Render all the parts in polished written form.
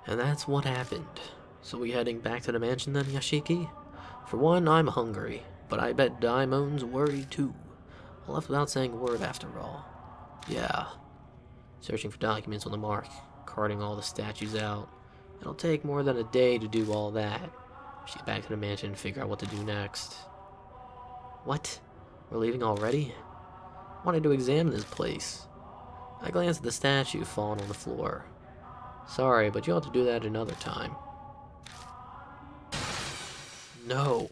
And that's what happened. So we heading back to the mansion then, Yashiki? For one, I'm hungry, but I bet Daimo's worried too. I left without saying a word after all. Yeah. Searching for documents on the mark, carting all the statues out. It'll take more than a day to do all that. We should get back to the mansion and figure out what to do next. What? We're leaving already? I wanted to examine this place. I glanced at the statue fallen on the floor. Sorry, but you'll have to do that another time. No.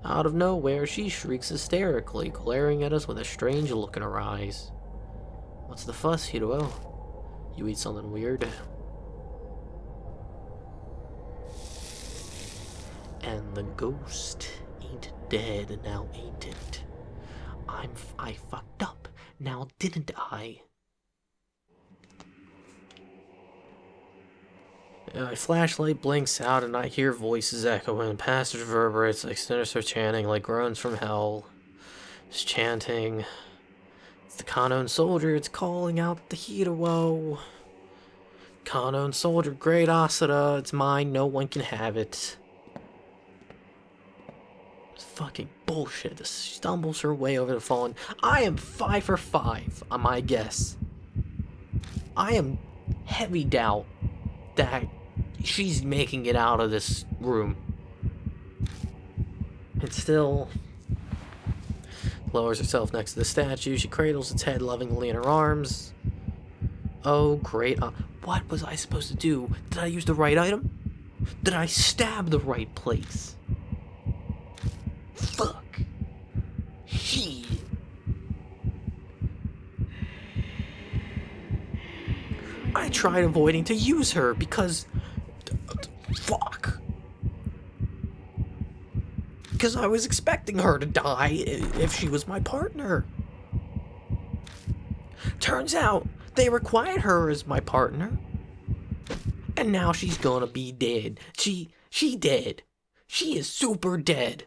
Out of nowhere, she shrieks hysterically, glaring at us with a strange look in her eyes. What's the fuss, Hiro? You eat something weird? And the ghost ain't dead now, ain't it? I fucked up, now didn't I? My flashlight blinks out and I hear voices echoing, and passage reverberates like sinister chanting, like groans from hell. It's chanting. It's the Kanon soldier, it's calling out the Hiro. Kanon soldier, great Asura, it's mine, no one can have it. It's fucking bullshit. This stumbles her way over the fallen. I am 5 for 5 on my guess. I am heavy doubt that she's making it out of this room. And still lowers herself next to the statue. She cradles its head lovingly in her arms. Oh, great. What was I supposed to do? Did I use the right item? Did I stab the right place? Fuck. Shit. I tried avoiding to use her because... Fuck. Because I was expecting her to die if she was my partner. Turns out they required her as my partner. And now she's gonna be dead. She dead. She is super dead.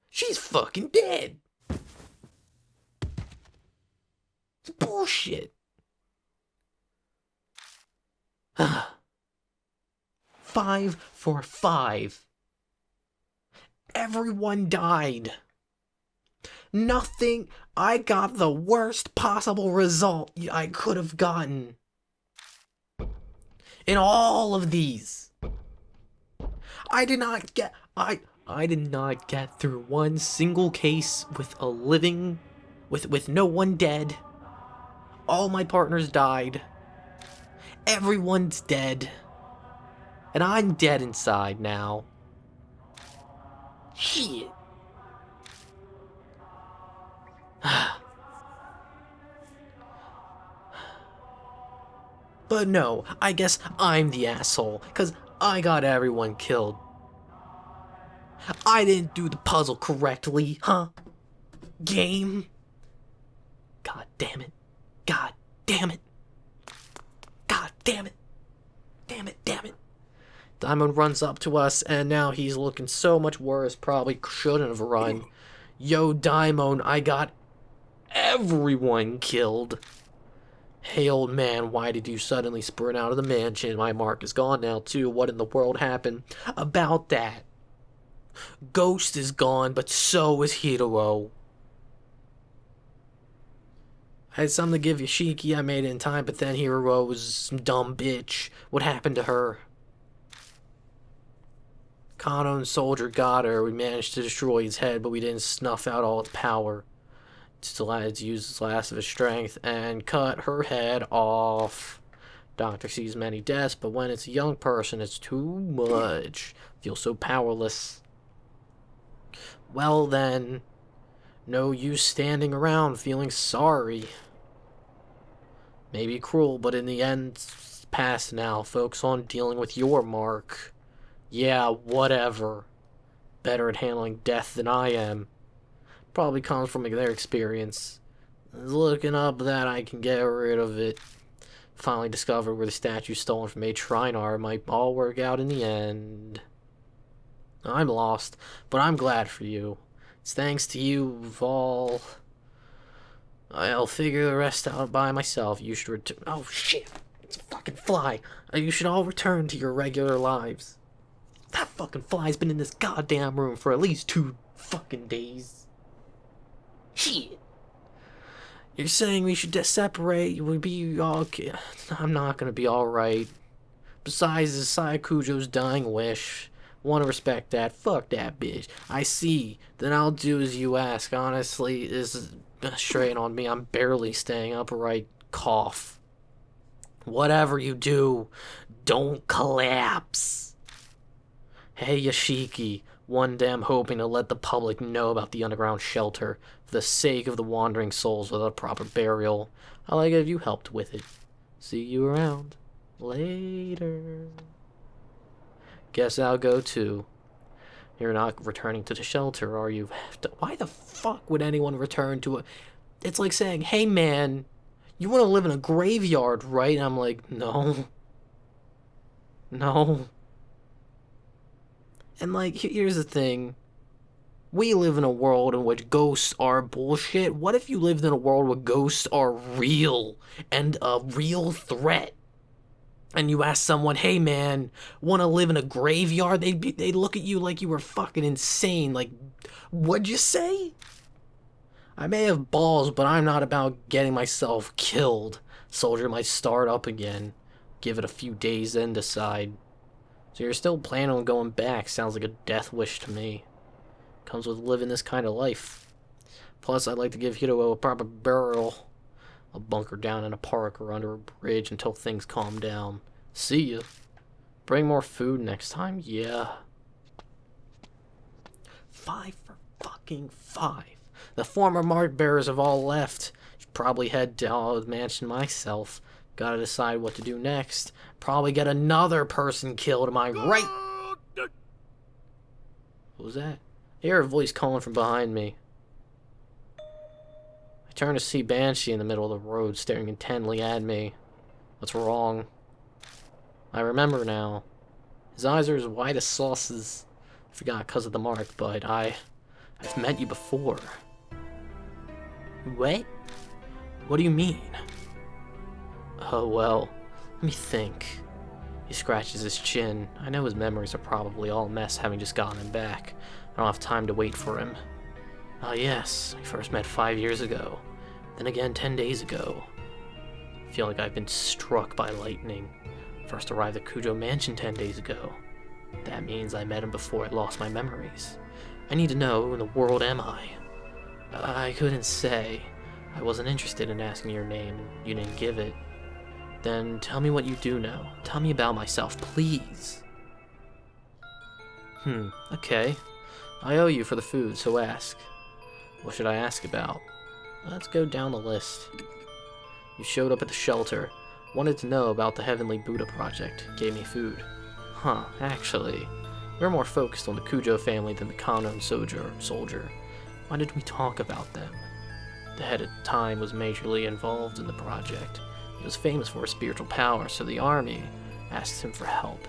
She's fucking dead. It's bullshit. 5 for 5. Everyone died. Nothing. I got the worst possible result I could have gotten. In all of these. I did not get through one single case with a living, with no one dead. All my partners died. Everyone's dead. And I'm dead inside now. Shit. But no, I guess I'm the asshole, because I got everyone killed. I didn't do the puzzle correctly, huh? Game? God damn it. God damn it. God damn it. Damn it, damn it. Diamond runs up to us, and now he's looking so much worse. Probably shouldn't have run. Yo, Daimon, I got everyone killed. Hey, old man, why did you suddenly sprint out of the mansion? My mark is gone now, too. What in the world happened about that? Ghost is gone, but so is Hiro. I had something to give Yoshiki. I made it in time, but then Hiro was some dumb bitch. What happened to her? Kano's soldier got her. We managed to destroy his head, but we didn't snuff out all its power. Still had to use his last of his strength and cut her head off. Doctor sees many deaths, but when it's a young person, it's too much. Feels so powerless. Well then, no use standing around feeling sorry. Maybe cruel, but in the end, it's past now. Focus on dealing with your mark. Yeah, whatever. Better at handling death than I am. Probably comes from their experience. Looking up that I can get rid of it. Finally discovered where the statue stolen from a Trinar might all work out in the end. I'm lost, but I'm glad for you. It's thanks to you all. I'll figure the rest out by myself. You should return. Oh, shit. fucking fly. You should all return to your regular lives. That fucking fly's been in this goddamn room for at least 2 fucking days. Shit. You're saying we should separate? We'll be all... I'm not gonna be alright. Besides, it's Sayakujo's dying wish. Want to respect that. Fuck that bitch. I see. Then I'll do as you ask. Honestly, this is straight on me. I'm barely staying upright. Cough. Whatever you do, don't collapse. Hey, Yashiki. One day I'm hoping to let the public know about the underground shelter for the sake of the wandering souls without a proper burial. I like it if you helped with it. See you around. Later. Guess I'll go too. You're not returning to the shelter, are you? Why the fuck would anyone return to a... It's like saying, hey man, you want to live in a graveyard, right? And I'm like, no. No. And like, here's the thing. We live in a world in which ghosts are bullshit. What if you lived in a world where ghosts are real and a real threat? And you ask someone, hey man, want to live in a graveyard? They'd look at you like you were fucking insane. Like, what'd you say? I may have balls, but I'm not about getting myself killed. Soldier might start up again. Give it a few days, then decide. So you're still planning on going back. Sounds like a death wish to me. Comes with living this kind of life. Plus, I'd like to give Hiro a proper burial. I'll bunker down in a park or under a bridge until things calm down. See ya. Bring more food next time, yeah. 5 for fucking 5. The former mark bearers have all left. Should probably head down to the mansion myself. Gotta decide what to do next. Probably get another person killed, am I right? What was that? I hear a voice calling from behind me. I turn to see Banshee in the middle of the road, staring intently at me. What's wrong? I remember now. His eyes are as white as sauces. I forgot because of the mark, but I've met you before. What? What do you mean? Oh, well, let me think. He scratches his chin. I know his memories are probably all a mess, having just gotten him back. I don't have time to wait for him. Ah, yes, we first met 5 years ago. Then again 10 days ago. I feel like I've been struck by lightning. First arrived at Kujo Mansion 10 days ago. That means I met him before I lost my memories. I need to know, who in the world am I? I couldn't say. I wasn't interested in asking your name, and you didn't give it. Then tell me what you do know. Tell me about myself, please. Okay. I owe you for the food, so ask. What should I ask about? Let's go down the list. You showed up at the shelter. Wanted to know about the Heavenly Buddha project. Gave me food. Huh, actually. We're more focused on the Kujo family than the Kanon soldier. Why did we talk about them? The head at the time was majorly involved in the project. He was famous for his spiritual power, so the army asked him for help.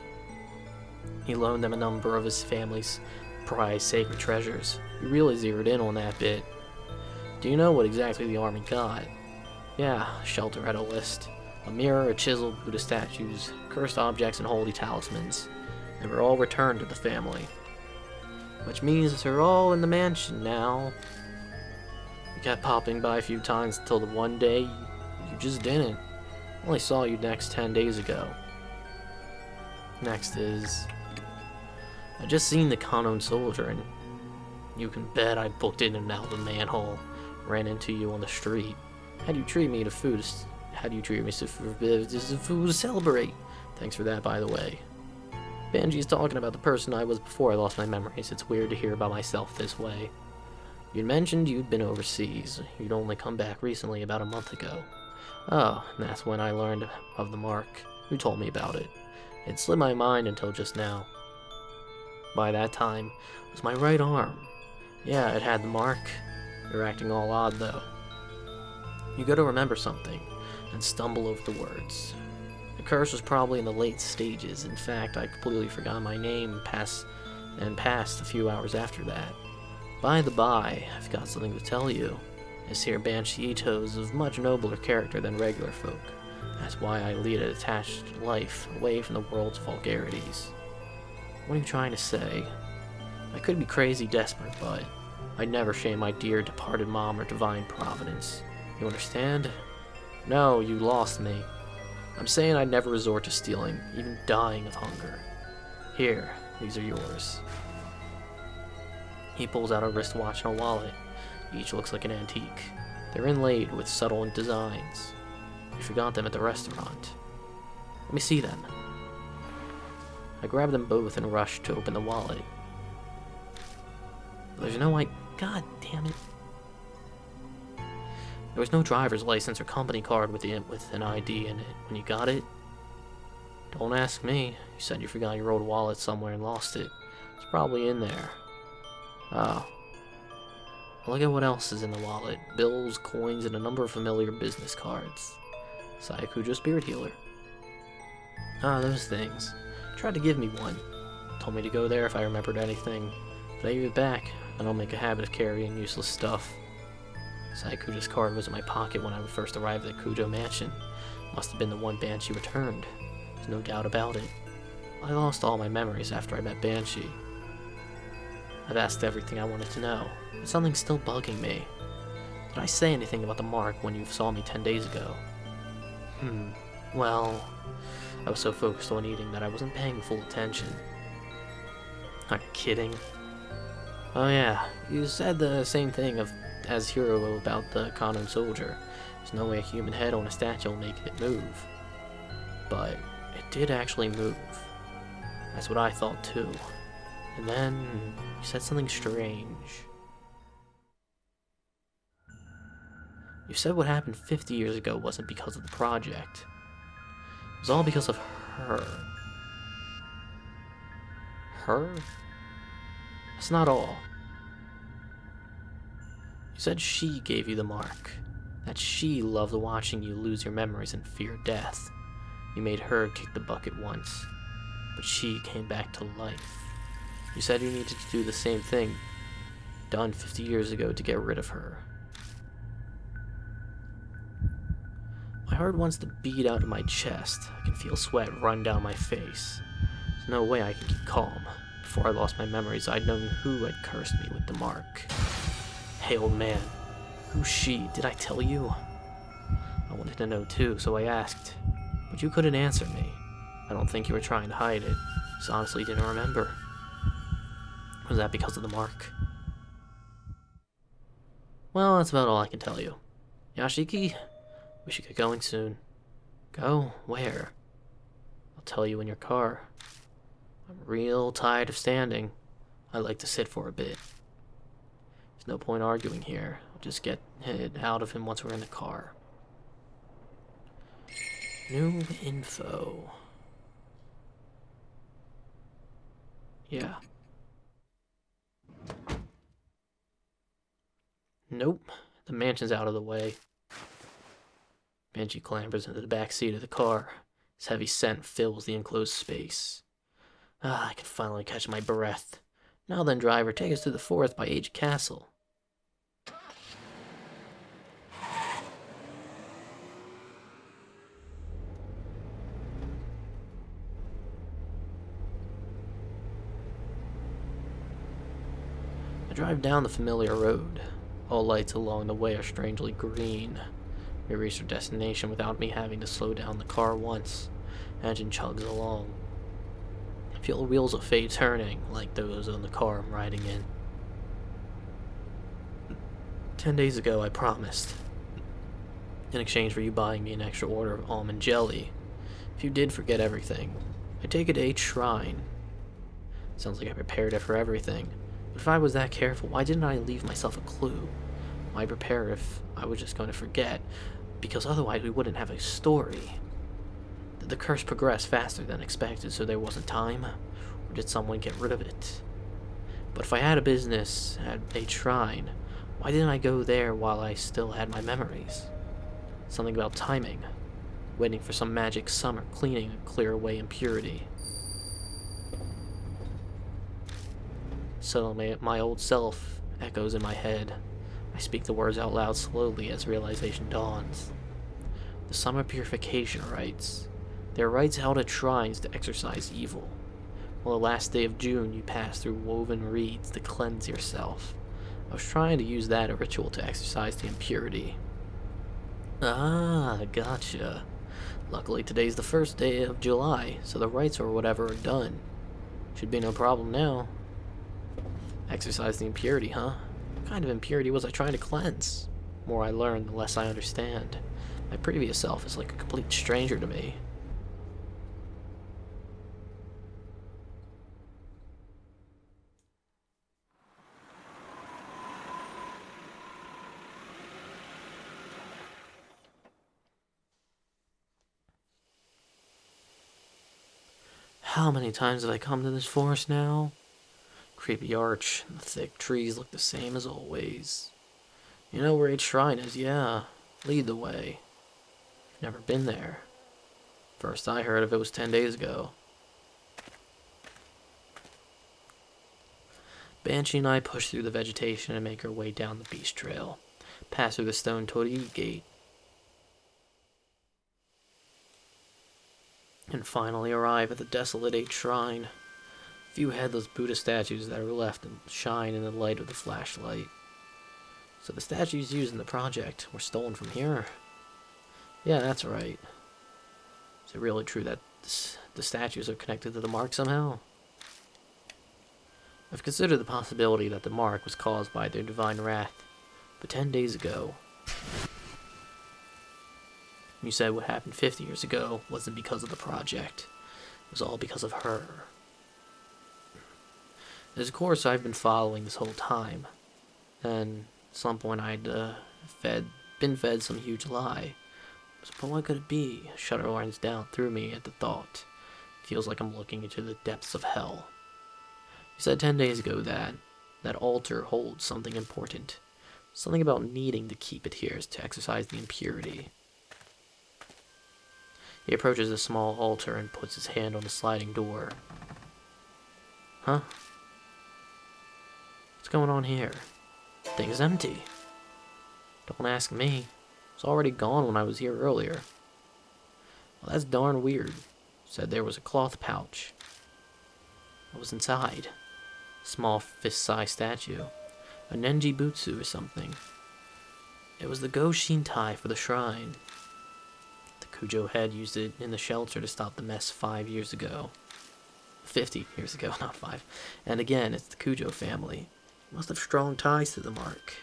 He loaned them a number of his family's prized sacred treasures. We really zeroed in on that bit. Do you know what exactly the army got? Yeah, shelter had a list. A mirror, a chisel, Buddha statues, cursed objects, and holy talismans. They were all returned to the family. Which means they're all in the mansion now. You kept popping by a few times until the one day you just didn't. Only saw you next 10 days ago. Next is... I just seen the Kanon soldier, and you can bet I booked in and out of the manhole. Ran into you on the street. How'd you treat me to food? How'd you treat me to food to celebrate? Thanks for that, by the way. Benji's talking about the person I was before I lost my memories. It's weird to hear about myself this way. You'd mentioned you'd been overseas. You'd only come back recently, about a month ago. Oh, and that's when I learned of the mark. Who told me about it? It slipped my mind until just now. By that time, it was my right arm. Yeah, it had the mark. You're acting all odd, though. You gotta remember something, and stumble over the words. The curse was probably in the late stages. In fact, I completely forgot my name passed a few hours after that. By the by, I've got something to tell you. This here Banshee Ito is of much nobler character than regular folk. That's why I lead a detached life, away from the world's vulgarities. What are you trying to say? I could be crazy desperate, but I'd never shame my dear departed mom or divine providence. You understand? No, you lost me. I'm saying I'd never resort to stealing, even dying of hunger. Here, these are yours. He pulls out a wristwatch and a wallet. Each looks like an antique. They're inlaid with subtle designs. You forgot them at the restaurant. Let me see them. I grab them both and rush to open the wallet. There's no God damn it. There was no driver's license or company card with an ID in it when you got it. Don't ask me. You said you forgot your old wallet somewhere and lost it. It's probably in there. Oh. Look at what else is in the wallet. Bills, coins, and a number of familiar business cards. Sayakujo Spirit Healer. Ah, those things. Tried to give me one. Told me to go there if I remembered anything. But I gave it back. I don't make a habit of carrying useless stuff. Sayakujo's card was in my pocket when I first arrived at the Kujo mansion. Must have been the one Banshee returned. There's no doubt about it. I lost all my memories after I met Banshee. I've asked everything I wanted to know, but something's still bugging me. Did I say anything about the mark when you saw me 10 days ago? Well, I was so focused on eating that I wasn't paying full attention. Are you kidding? Oh yeah, you said the same thing as Hiro about the Kanon soldier. There's no way a human head on a statue will make it move. But it did actually move. That's what I thought too. And then you said something strange. You said what happened 50 years ago wasn't because of the project. It was all because of her. Her? That's not all. You said she gave you the mark. That she loved watching you lose your memories and fear death. You made her kick the bucket once, but she came back to life. You said you needed to do the same thing done 50 years ago to get rid of her. My heart wants to beat out of my chest. I can feel sweat run down my face. There's no way I can keep calm. Before I lost my memories, I'd known who had cursed me with the mark. Hey, old man. Who's she? Did I tell you? I wanted to know too, so I asked. But you couldn't answer me. I don't think you were trying to hide it. Just honestly didn't remember. Was that because of the mark? Well, that's about all I can tell you. Yashiki, we should get going soon. Go? Where? I'll tell you in your car. I'm real tired of standing. I like to sit for a bit. There's no point arguing here. I'll just get it out of him once we're in the car. New info. Yeah. Nope. The mansion's out of the way. Banshee clambers into the back seat of the car. His heavy scent fills the enclosed space. I can finally catch my breath. Now then, driver, take us to the forest by Age Castle. I drive down the familiar road. All lights along the way are strangely green. We reach our destination without me having to slow down the car once. Engine chugs along. I feel the wheels of fate turning, like those on the car I'm riding in. 10 days ago, I promised. In exchange for you buying me an extra order of almond jelly. If you did forget everything, I'd take it to H Shrine. Sounds like I prepared it for everything. But if I was that careful, why didn't I leave myself a clue? Why prepare if I was just going to forget? Because otherwise we wouldn't have a story. Did the curse progress faster than expected so there wasn't time? Or did someone get rid of it? But if I had a business at a shrine, why didn't I go there while I still had my memories? Something about timing. Waiting for some magic summer cleaning and clear away impurity. Suddenly, my old self echoes in my head. I speak the words out loud slowly as realization dawns. The summer purification rites. They are rites held at shrines to exorcise evil. On the last day of June, you pass through woven reeds to cleanse yourself. I was trying to use that ritual to exorcise the impurity. Ah, gotcha. Luckily, today's the first day of July, so the rites or whatever are done. Should be no problem now. Exorcise the impurity, huh? What kind of impurity was I trying to cleanse? The more I learn, the less I understand. My previous self is like a complete stranger to me. How many times have I come to this forest now? Creepy arch, and the thick trees look the same as always. You know where each shrine is, yeah. Lead the way. You've never been there. First I heard of it was 10 days ago. Banshee and I push through the vegetation and make our way down the beast trail. Pass through the stone torii gate. And finally arrive at the desolate 8th shrine. Few headless Buddha statues that are left and shine in the light of the flashlight. So the statues used in the project were stolen from here? Yeah, that's right. Is it really true that the statues are connected to the mark somehow? I've considered the possibility that the mark was caused by their divine wrath, but 10 days ago... You said what happened 50 years ago wasn't because of the project. It was all because of her. There's a course I've been following this whole time. And at some point I'd been fed some huge lie. But what could it be? A shudder runs down through me at the thought. It feels like I'm looking into the depths of hell. You said 10 days ago that altar holds something important. Something about needing to keep it here to exorcise the impurity. He approaches a small altar and puts his hand on the sliding door. Huh? What's going on here? The thing's empty. Don't ask me. It's already gone when I was here earlier. Well, that's darn weird. Said there was a cloth pouch. What was inside? A small fist-sized statue. A Nenji Butsu or something. It was the Go Shintai for the shrine. The Kujo head used it in the shelter to stop the mess 5 years ago. 50 years ago, not 5. And again, it's the Kujo family. Must have strong ties to the mark.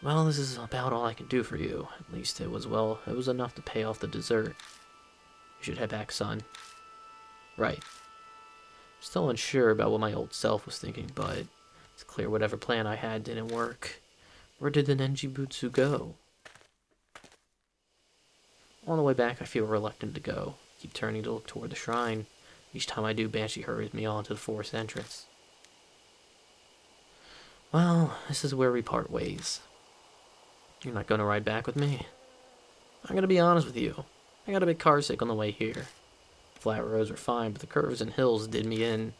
Well, this is about all I can do for you. At least it was enough to pay off the dessert. You should head back, son. Right. Still unsure about what my old self was thinking, but it's clear whatever plan I had didn't work. Where did the Nenji Butsu go? On the way back, I feel reluctant to go. Keep turning to look toward the shrine. Each time I do, Banshee hurries me on to the forest entrance. Well, this is where we part ways. You're not going to ride back with me? I'm going to be honest with you. I got a bit carsick on the way here. Flat roads were fine, but the curves and hills did me in.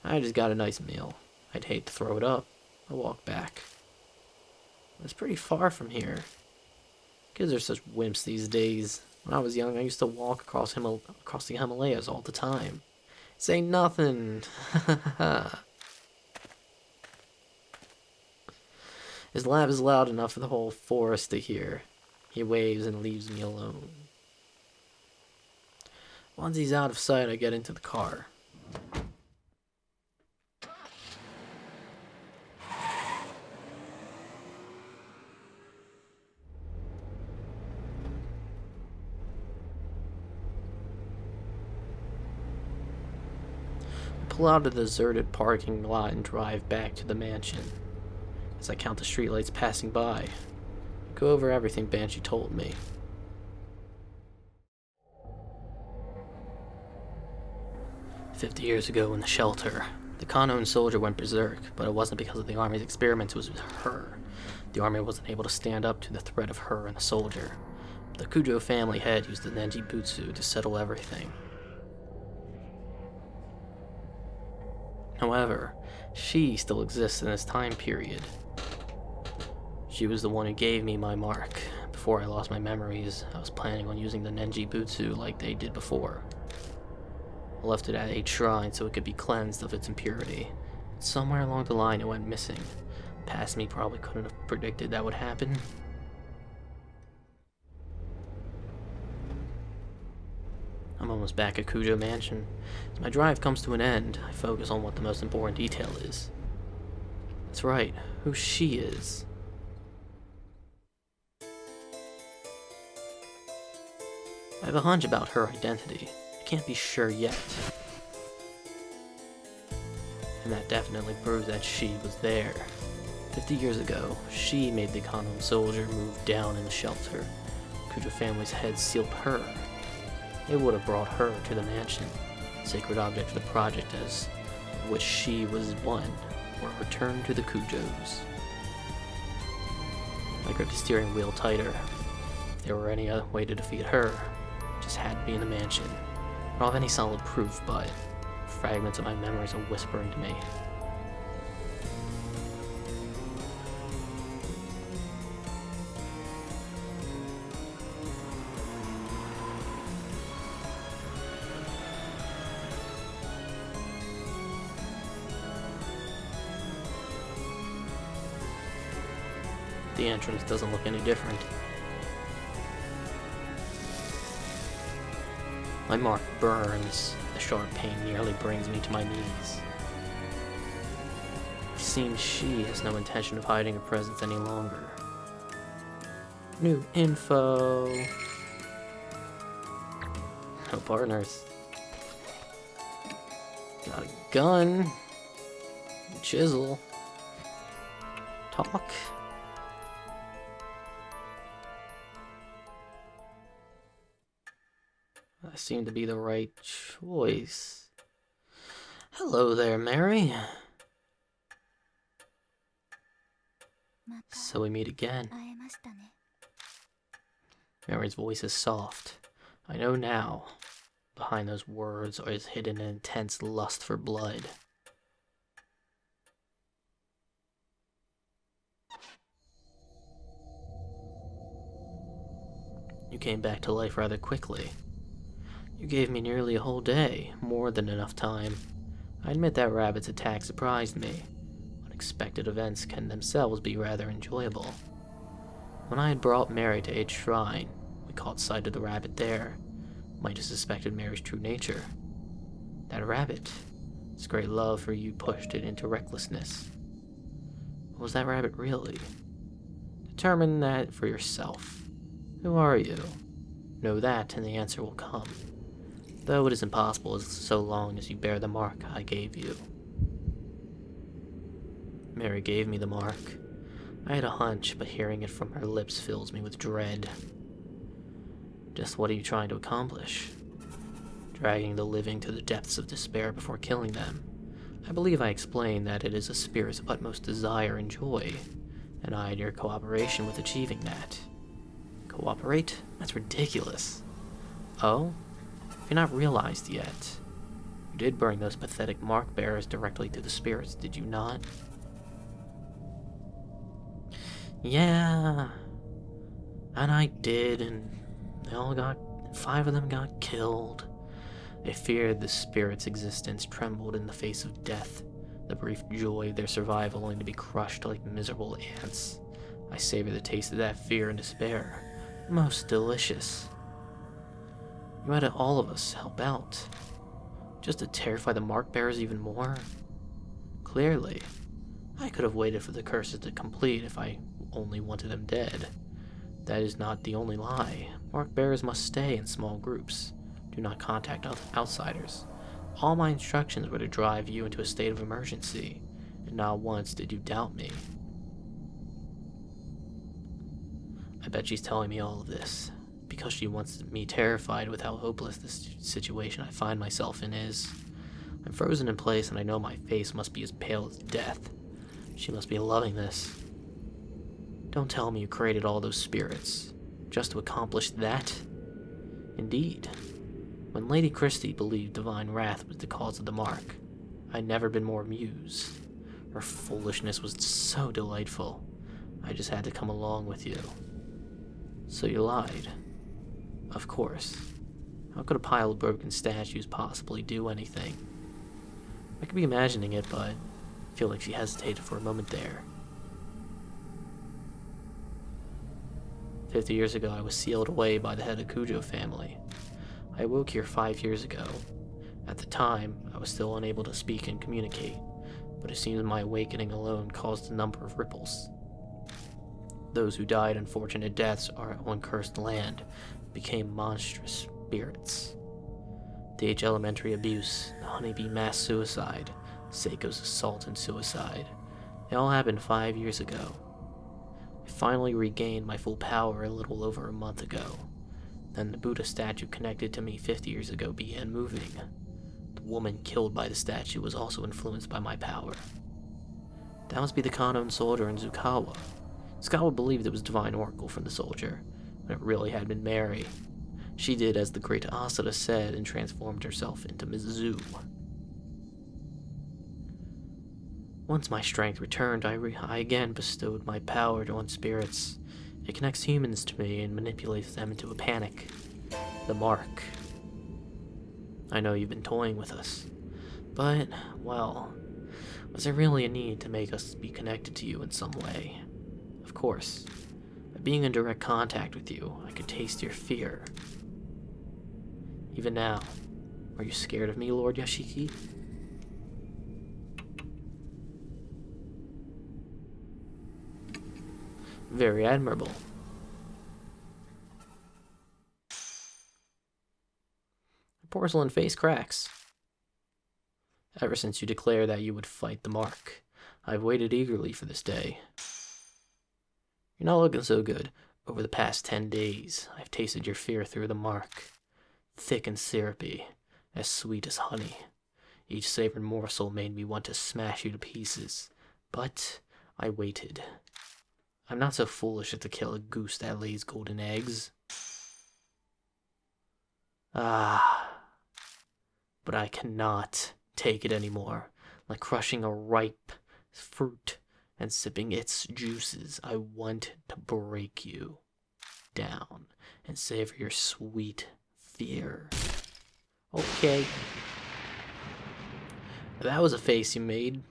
I just got a nice meal. I'd hate to throw it up. I walked back. It's pretty far from here. Kids are such wimps these days. When I was young, I used to walk across the Himalayas all the time. Say nothing. His laugh is loud enough for the whole forest to hear. He waves and leaves me alone. Once he's out of sight, I get into the car. Pull out of the deserted parking lot and drive back to the mansion. As I count the streetlights passing by, I go over everything Banshee told me. "50 years ago in the shelter, the Kanoan soldier went berserk, but it wasn't because of the army's experiments, it was with her. The army wasn't able to stand up to the threat of her and the soldier. The Kujo family head used the Nenji Butsu to settle everything. However, she still exists in this time period. She was the one who gave me my mark. Before before I lost my memories, I was planning on using the Nenji Butsu like they did before. I left it at a shrine so it could be cleansed of its impurity. Somewhere along the line it went missing. Past me probably couldn't have predicted that would happen. I'm almost back at Kujo Mansion. As my drive comes to an end, I focus on what the most important detail is. That's right, who she is. I have a hunch about her identity. I can't be sure yet. And that definitely proves that she was there. 50 years ago, she made the Kanon soldier move down in the shelter. Kujo family's head sealed her. It would have brought her to the mansion, sacred object of the project as which she was one, or returned to the Kujos. I gripped the steering wheel tighter. If there were any other way to defeat her, it just had to be in the mansion. I don't have any solid proof, but fragments of my memories are whispering to me. The entrance doesn't look any different. My mark burns. The sharp pain nearly brings me to my knees. It seems she has no intention of hiding her presence any longer. New info. No partners. Got a gun. Chisel. Talk. I seem to be the right choice. Hello there, Mary. So we meet again. Mary's voice is soft. I know now. Behind those words is hidden an intense lust for blood. You came back to life rather quickly. You gave me nearly a whole day, more than enough time. I admit that Rabbit's attack surprised me. Unexpected events can themselves be rather enjoyable. When I had brought Mary to H Shrine, we caught sight of the rabbit there. Might have suspected Mary's true nature. That rabbit, its great love for you pushed it into recklessness. What was that rabbit really? Determine that for yourself. Who are you? Know that and the answer will come. Though it is impossible so long as you bear the mark I gave you. Mary gave me the mark. I had a hunch, but hearing it from her lips fills me with dread. Just what are you trying to accomplish? Dragging the living to the depths of despair before killing them. I believe I explained that it is a spirit's utmost desire and joy, and I had your cooperation with achieving that. Cooperate? That's ridiculous. Oh? You're not realized yet. You did bring those pathetic mark bearers directly to the spirits, did you not? Yeah. And I did, and five of them got killed. They feared the spirit's existence trembled in the face of death, the brief joy of their survival only to be crushed like miserable ants. I savor the taste of that fear and despair. Most delicious. You had all of us help out. Just to terrify the mark bearers even more? Clearly. I could have waited for the curses to complete if I only wanted them dead. That is not the only lie. Mark bearers must stay in small groups. Do not contact outsiders. All my instructions were to drive you into a state of emergency, and not once did you doubt me. I bet she's telling me all of this because she wants me terrified with how hopeless this situation I find myself in is. I'm frozen in place and I know my face must be as pale as death. She must be loving this. Don't tell me you created all those spirits just to accomplish that. Indeed. When Lady Christie believed divine wrath was the cause of the mark, I'd never been more amused. Her foolishness was so delightful. I just had to come along with you. So you lied. Of course. How could a pile of broken statues possibly do anything? I could be imagining it, but I feel like she hesitated for a moment there. 50 years ago, I was sealed away by the head of Cujo family. I awoke here 5 years ago. At the time, I was still unable to speak and communicate, but it seems my awakening alone caused a number of ripples. Those who died unfortunate deaths on cursed land became monstrous spirits. The H elementary abuse, the honeybee mass suicide, Seiko's assault and suicide. It all happened 5 years ago. I finally regained my full power a little over a month ago. Then the Buddha statue connected to me 50 years ago began moving. The woman killed by the statue was also influenced by my power. That must be the Kanon soldier in Zukawa. Zukawa believed it was Divine Oracle from the soldier, when it really had been Mary. She did as the great Asada said and transformed herself into Mizu. Once my strength returned, I again bestowed my power on spirits. It connects humans to me and manipulates them into a panic. The mark. I know you've been toying with us, but, well, was there really a need to make us be connected to you in some way? Of course. By being in direct contact with you, I could taste your fear. Even now, are you scared of me, Lord Yashiki? Very admirable. Your porcelain face cracks. Ever since you declared that you would fight the mark, I've waited eagerly for this day. You're not looking so good. Over the past 10 days, I've tasted your fear through the mark. Thick and syrupy, as sweet as honey. Each savored morsel made me want to smash you to pieces, but I waited. I'm not so foolish as to kill a goose that lays golden eggs. But I cannot take it anymore. Like crushing a ripe fruit and sipping its juices, I want to break you down and savor your sweet fear. Okay. That was a face you made.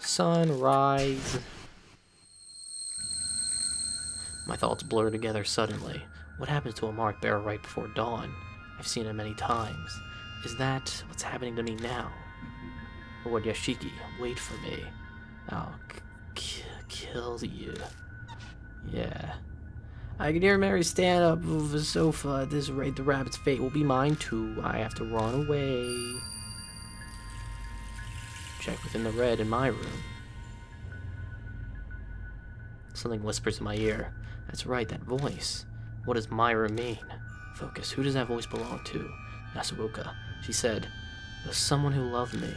Sunrise. My thoughts blur together suddenly. What happens to a mark bearer right before dawn? I've seen it many times. Is that what's happening to me now? Lord Yashiki, wait for me. I'll kill you. Yeah. I can hear Mary stand up of the sofa. At this rate, the rabbit's fate will be mine too. I have to run away. Check within the red in my room. Something whispers in my ear. That's right, that voice. What does Myra mean? Focus. Who does that voice belong to? Yasuoka. She said, it was someone who loved me.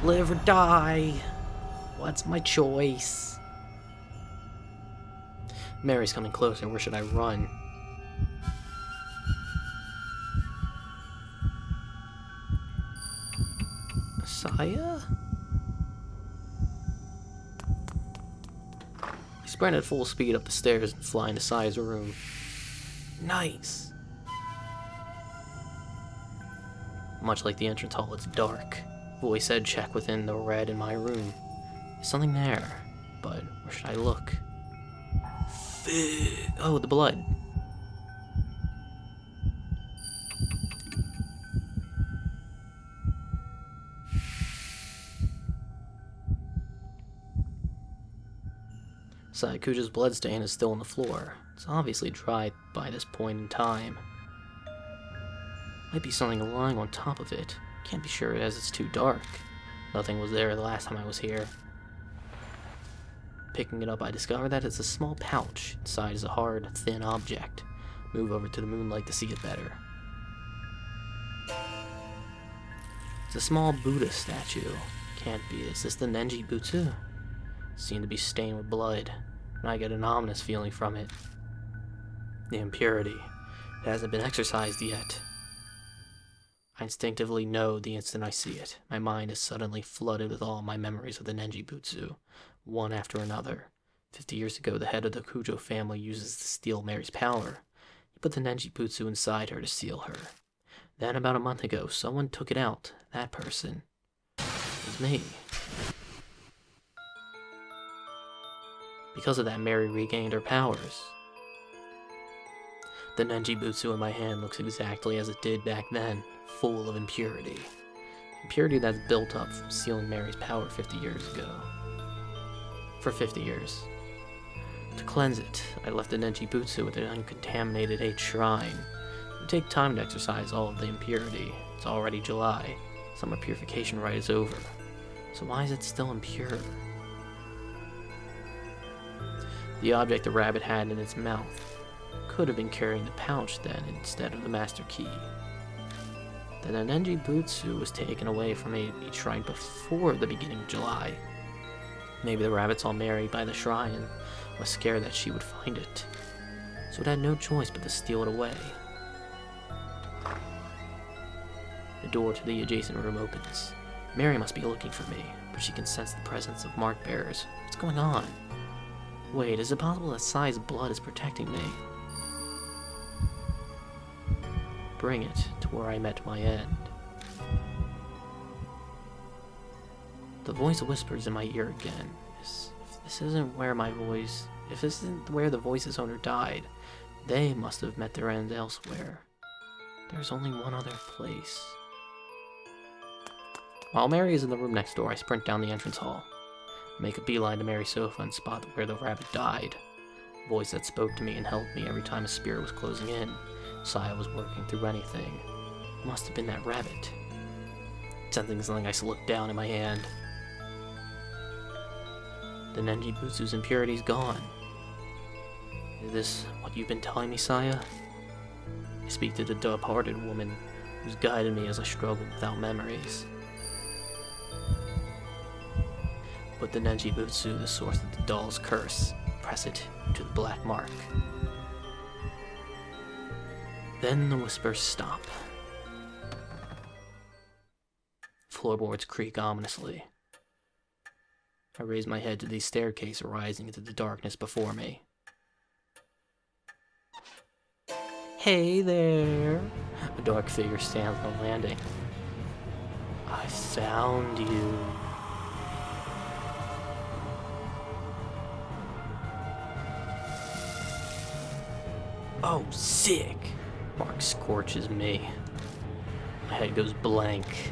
Live or die. What's my choice? Mary's coming closer. Where should I run? Saya? He sprinted at full speed up the stairs and fly into Saya's room. Nice! Much like the entrance hall, it's dark. Voice said check within the red in my room. There's something there, but where should I look? Oh, the blood. Saikuja's bloodstain is still on the floor. It's obviously dry by this point in time. Might be something lying on top of it. Can't be sure as it's too dark. Nothing was there the last time I was here. Picking it up, I discover that it's a small pouch. Inside is a hard, thin object. Move over to the moonlight to see it better. It's a small Buddha statue. Can't be. Is this the Nenji Butsu? Seemed to be stained with blood, and I get an ominous feeling from it. The impurity. It hasn't been exorcised yet. I instinctively know the instant I see it. My mind is suddenly flooded with all my memories of the Nenjibutsu, one after another. 50 years ago, the head of the Kujo family uses to steal Mary's power. He put the Nenjibutsu inside her to seal her. Then, about a month ago, someone took it out. That person was me. Because of that, Mary regained her powers. The Nenjibutsu in my hand looks exactly as it did back then, full of impurity. Impurity that's built up from sealing Mary's power 50 years ago. For 50 years. To cleanse it, I left the Nenjibutsu at an uncontaminated 8 shrine. It would take time to exorcise all of the impurity. It's already July. Summer purification rite is over. So why is it still impure? The object the rabbit had in its mouth could have been carrying the pouch then instead of the master key. Then the Nenjibutsu was taken away from a shrine before the beginning of July. Maybe the rabbit saw Mary by the shrine and was scared that she would find it, so it had no choice but to steal it away. The door to the adjacent room opens. Mary must be looking for me, but she can sense the presence of mark bearers. What's going on? Wait, is it possible that Sai's blood is protecting me? Bring it to where I met my end. The voice whispers in my ear again. If this isn't where the voice's owner died, they must have met their end elsewhere. There's only one other place. While Mary is in the room next door, I sprint down the entrance hall. Make a beeline to Mary's sofa and spot where the rabbit died. A voice that spoke to me and helped me every time a spirit was closing in. Saya was working through anything. It must have been that rabbit. Sensing something, I slipped down in my hand. The Nenjibutsu's impurity's gone. Is this what you've been telling me, Saya? I speak to the departed woman who's guided me as I struggled without memories. Put the Nenjibutsu, the source of the doll's curse. Press it to the black mark. Then the whispers stop. Floorboards creak ominously. I raise my head to the staircase rising into the darkness before me. Hey there! A dark figure stands on the landing. I found you. Oh, sick! Mark scorches me. My head goes blank.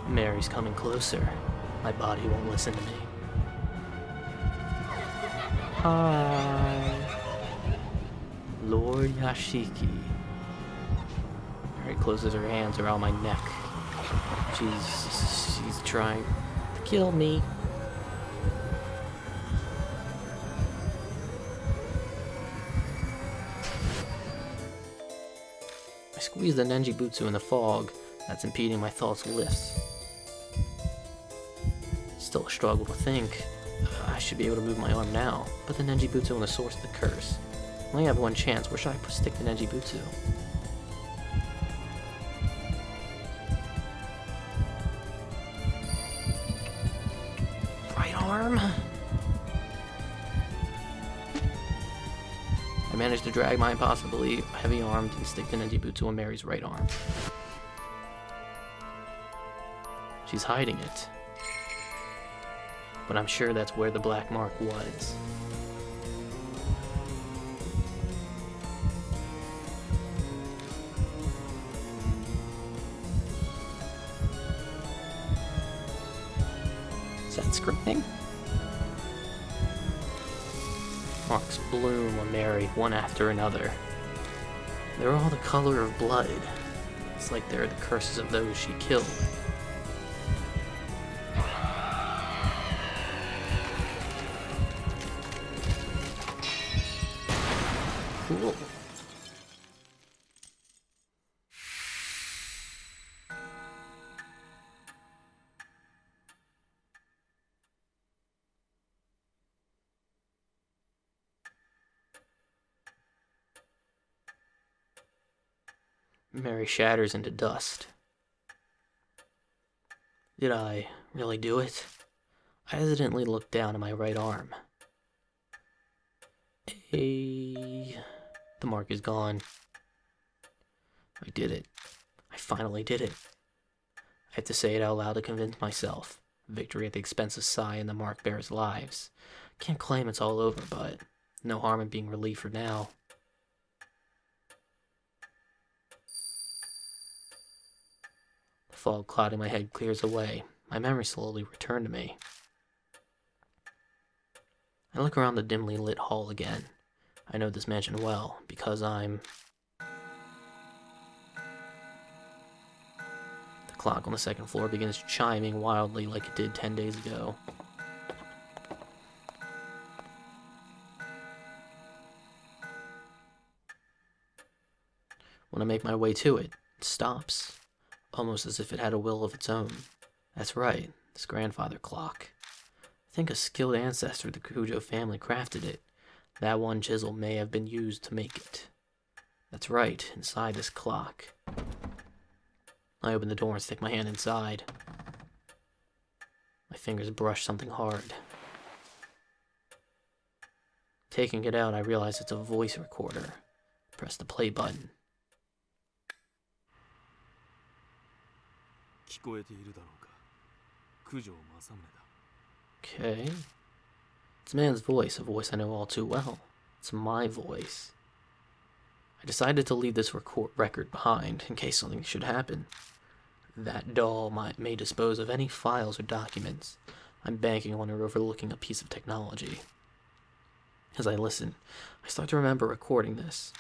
Mary's coming closer. My body won't listen to me. Hi. Lord Yashiki. Mary closes her hands around my neck. She's trying to kill me. I squeeze the Nenjibutsu in the fog that's impeding my thoughts lifts. Still a struggle to think. I should be able to move my arm now. Put the Nenjibutsu on the source of the curse. I only have one chance. Where should I stick the Nenjibutsu? Right arm? I managed to drag my impossibly heavy-armed and stick the Nenjibutsu on Mary's right arm. She's hiding it. But I'm sure that's where the black mark was. Is that scripting? Marks bloom on Mary, one after another. They're all the color of blood. It's like they're the curses of those she killed. Cool. Mary shatters into dust. Did I really do it? I hesitantly looked down at my right arm. The mark is gone. I did it. I finally did it. I had to say it out loud to convince myself. Victory at the expense of Sai and the mark bearers' lives. Can't claim it's all over, but no harm in being relieved for now. The fog clouding my head clears away. My memory slowly returned to me. I look around the dimly lit hall again. I know this mansion well, because I'm... The clock on the second floor begins chiming wildly like it did 10 days ago. When I make my way to it, it stops, almost as if it had a will of its own. That's right, this grandfather clock. I think a skilled ancestor of the Kujo family crafted it. That one chisel may have been used to make it. That's right, inside this clock. I open the door and stick my hand inside. My fingers brush something hard. Taking it out, I realize it's a voice recorder. Press the play button. Okay. It's a man's voice, a voice I know all too well. It's my voice. I decided to leave this record behind in case something should happen. That doll may dispose of any files or documents. I'm banking on her overlooking a piece of technology. As I listen, I start to remember recording this.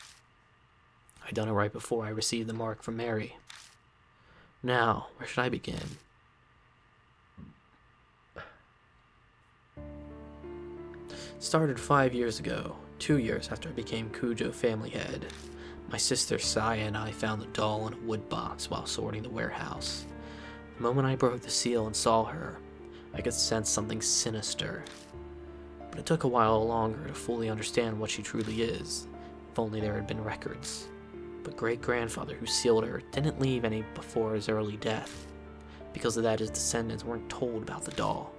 I'd done it right before I received the mark from Mary. Now, where should I begin? Started 5 years ago, 2 years after I became Kujo family head. My sister Saya and I found the doll in a wood box while sorting the warehouse. The moment I broke the seal and saw her, I could sense something sinister. But it took a while longer to fully understand what she truly is, if only there had been records. But great-grandfather who sealed her didn't leave any before his early death. Because of that, his descendants weren't told about the doll.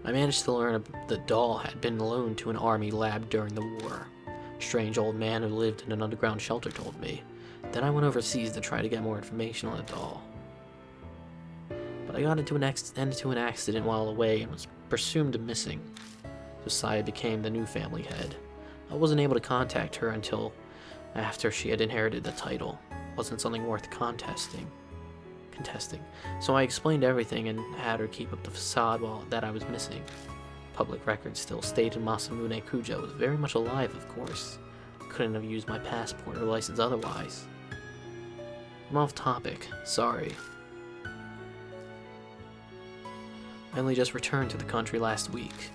I managed to learn the doll had been loaned to an army lab during the war. A strange old man who lived in an underground shelter told me. Then I went overseas to try to get more information on the doll. But I got into an accident while away and was presumed missing. Josiah became the new family head. I wasn't able to contact her until after she had inherited the title. It wasn't something worth contesting. So I explained everything and had her keep up the facade that I was missing. Public records still stated Masamune Kujo was very much alive, of course. Couldn't have used my passport or license otherwise. I'm off topic, sorry. I only just returned to the country last week.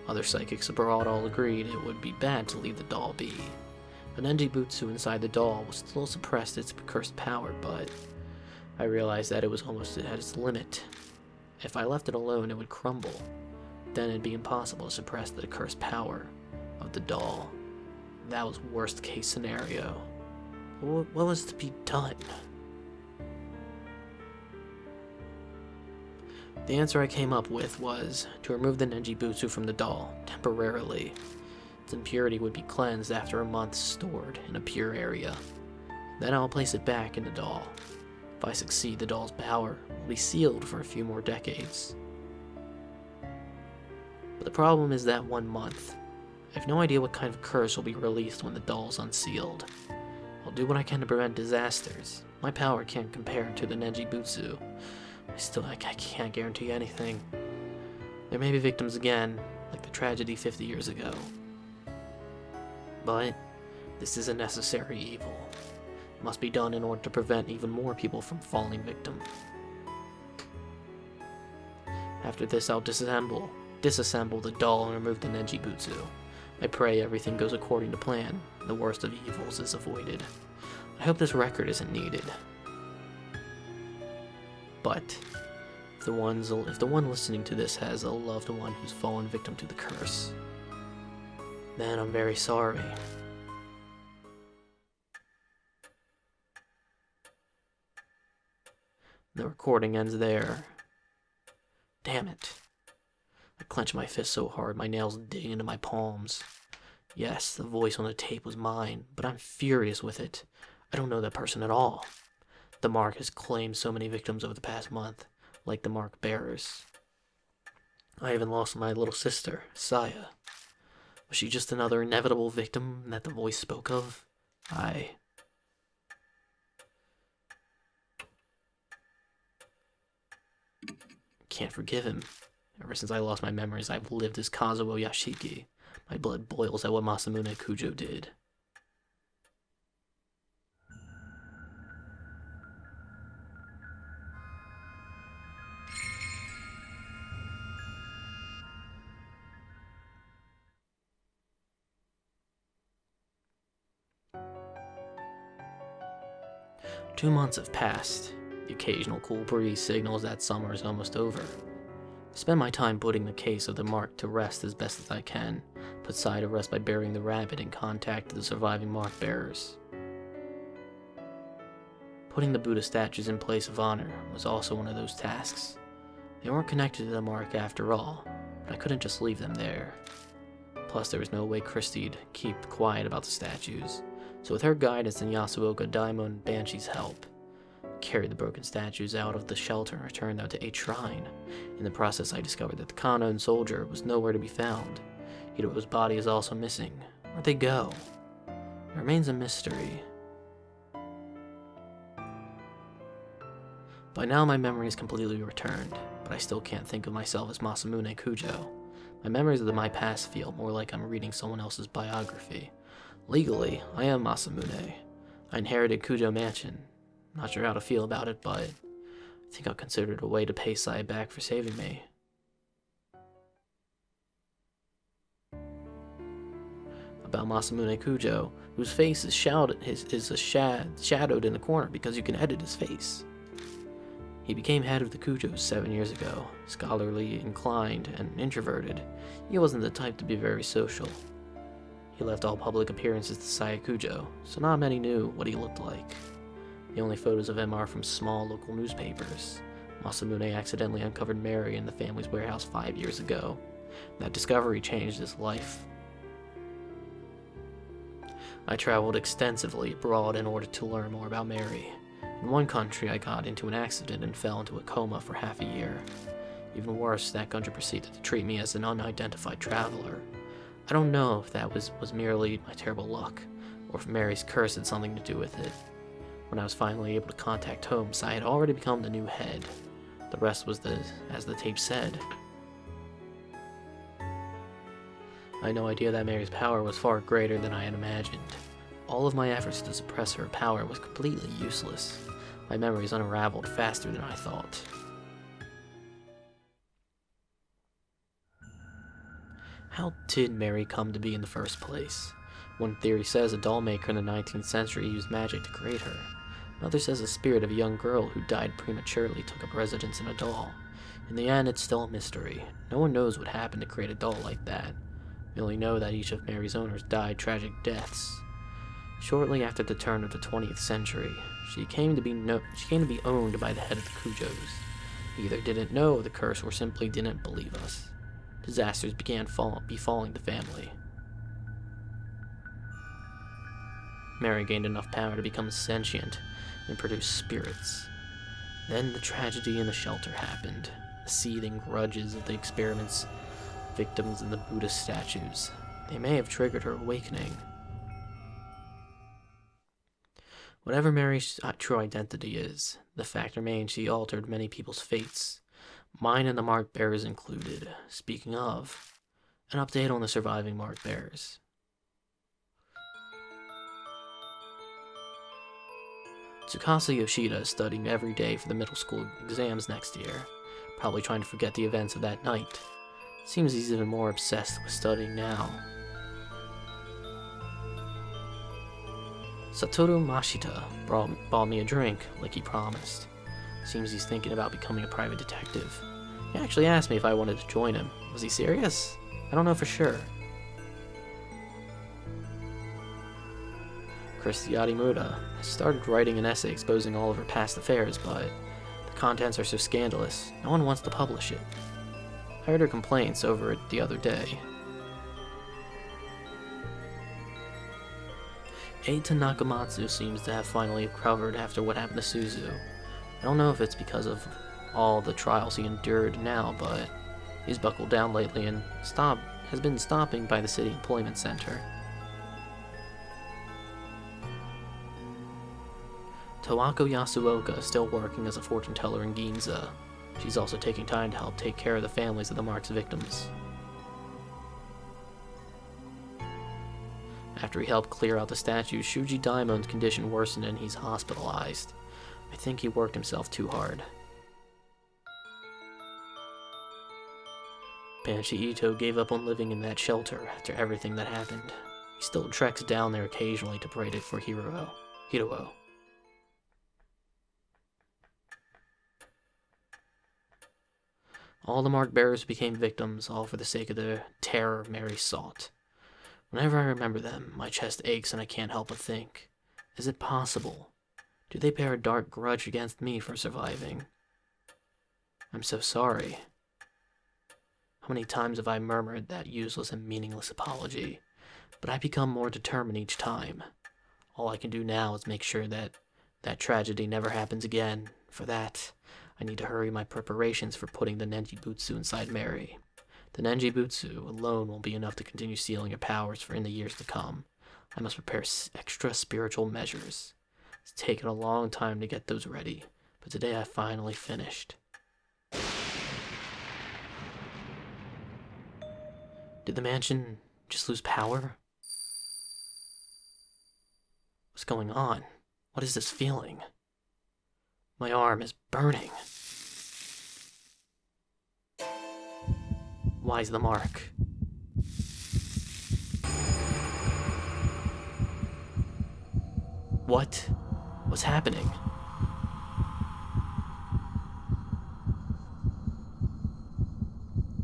Other psychics abroad all agreed it would be bad to leave the doll be. The Nenjibutsu inside the doll was still suppressed its cursed power, but I realized that it was almost at its limit. If I left it alone, it would crumble. Then it'd be impossible to suppress the cursed power of the doll. That was worst case scenario. What was to be done? The answer I came up with was to remove the Nenjibutsu from the doll, temporarily. Its impurity would be cleansed after a month stored in a pure area. Then I'll place it back in the doll. If I succeed, the doll's power will be sealed for a few more decades. But the problem is that 1 month. I have no idea what kind of curse will be released when the doll's unsealed. I'll do what I can to prevent disasters. My power can't compare to the Nenjibutsu. I can't guarantee anything. There may be victims again, like the tragedy 50 years ago. But this is a necessary evil. It must be done in order to prevent even more people from falling victim. After this, I'll disassemble the doll and remove the Nenjibutsu. I pray everything goes according to plan, and the worst of evils is avoided. I hope this record isn't needed. But if the one listening to this has a loved one who's fallen victim to the curse, then I'm very sorry. recording ends there. Damn it. I clenched my fist so hard my nails dig into my palms. Yes, the voice on the tape was mine, but I'm furious with it. I don't know that person at all. The mark has claimed so many victims over the past month, like the mark bearers. I even lost my little sister, Saya. Was she just another inevitable victim that the voice spoke of? I can't forgive him. Ever since I lost my memories, I've lived as Kazuo Yashiki. My blood boils at what Masamune Kujo did. Two months have passed. The occasional cool breeze signals that summer is almost over. I spend my time putting the case of the mark to rest as best as I can. Put Sai to rest by burying the rabbit and contact the surviving mark bearers. Putting the Buddha statues in place of honor was also one of those tasks. They weren't connected to the mark after all, but I couldn't just leave them there. Plus, there was no way Christie'd keep quiet about the statues, so with her guidance and Yasuoka Daimon and Banshee's help, I carried the broken statues out of the shelter and returned them to a shrine. In the process, I discovered that the Kanon soldier was nowhere to be found. Hiro's body is also missing. Where'd they go? It remains a mystery. By now, my memory is completely returned, but I still can't think of myself as Masamune Kujo. My memories of my past feel more like I'm reading someone else's biography. Legally, I am Masamune. I inherited Kujo Mansion. Not sure how to feel about it, but I think I'll consider it a way to pay Sai back for saving me. About Masamune Kujo, whose face is shadowed in the corner because you can edit his face. He became head of the Kujos 7 years ago, scholarly inclined and introverted. He wasn't the type to be very social. He left all public appearances to Saya Kujo, so not many knew what he looked like. The only photos of him are from small local newspapers. Masamune accidentally uncovered Mary in the family's warehouse 5 years ago. That discovery changed his life. I traveled extensively abroad in order to learn more about Mary. In one country, I got into an accident and fell into a coma for half a year. Even worse, that country proceeded to treat me as an unidentified traveler. I don't know if that was merely my terrible luck, or if Mary's curse had something to do with it. When I was finally able to contact home, I had already become the new head. The rest was as the tape said. I had no idea that Mary's power was far greater than I had imagined. All of my efforts to suppress her power was completely useless. My memories unraveled faster than I thought. How did Mary come to be in the first place? One theory says a doll maker in the 19th century used magic to create her. Another says the spirit of a young girl who died prematurely took up residence in a doll. In the end, it's still a mystery. No one knows what happened to create a doll like that. We only know that each of Mary's owners died tragic deaths. Shortly after the turn of the 20th century, she came to be owned by the head of the Kujos. He either didn't know the curse or simply didn't believe us. Disasters began befalling the family. Mary gained enough power to become sentient and produce spirits. Then the tragedy in the shelter happened. The seething grudges of the experiment's victims and the Buddhist statues. They may have triggered her awakening. Whatever Mary's true identity is, the fact remains she altered many people's fates. Mine and the mark bearers included. Speaking of, an update on the surviving mark bearers. Tsukasa Yoshida is studying every day for the middle school exams next year, probably trying to forget the events of that night. Seems he's even more obsessed with studying now. Satoru Mashita bought me a drink, like he promised. Seems he's thinking about becoming a private detective. He actually asked me if I wanted to join him. Was he serious? I don't know for sure. Christie Arimura has started writing an essay exposing all of her past affairs, but the contents are so scandalous, no one wants to publish it. I heard her complaints over it the other day. Eita Nakamatsu seems to have finally recovered after what happened to Suzu. I don't know if it's because of all the trials he endured now, but he's buckled down lately and has been stopping by the city employment center. Tawako Yasuoka is still working as a fortune teller in Ginza. She's also taking time to help take care of the families of the mark's victims. After he helped clear out the statues, Shuji Daimon's condition worsened and he's hospitalized. I think he worked himself too hard. Banshee Ito gave up on living in that shelter after everything that happened. He still treks down there occasionally to pray for Hiroo. All the mark bearers became victims, all for the sake of the terror Mary sought. Whenever I remember them, my chest aches and I can't help but think, is it possible? Do they bear a dark grudge against me for surviving? I'm so sorry. How many times have I murmured that useless and meaningless apology? But I become more determined each time. All I can do now is make sure that tragedy never happens again. For that, I need to hurry my preparations for putting the Nenjibutsu inside Mary. The Nenjibutsu alone won't be enough to continue sealing her powers for in the years to come. I must prepare extra spiritual measures. It's taken a long time to get those ready, but today I finally finished. Did the mansion just lose power? What's going on? What is this feeling? My arm is burning. Why's the mark? What? What's happening?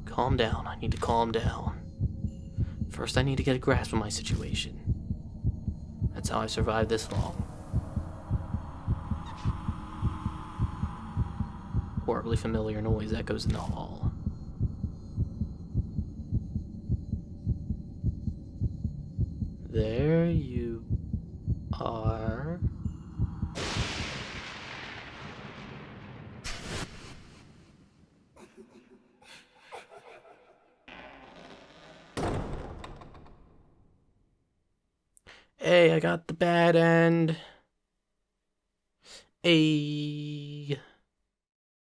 Calm down. I need to calm down. First, I need to get a grasp of my situation. That's how I survived this long. Horribly familiar noise echoes in the hall. There you are. Hey, I got the bad end. Hey.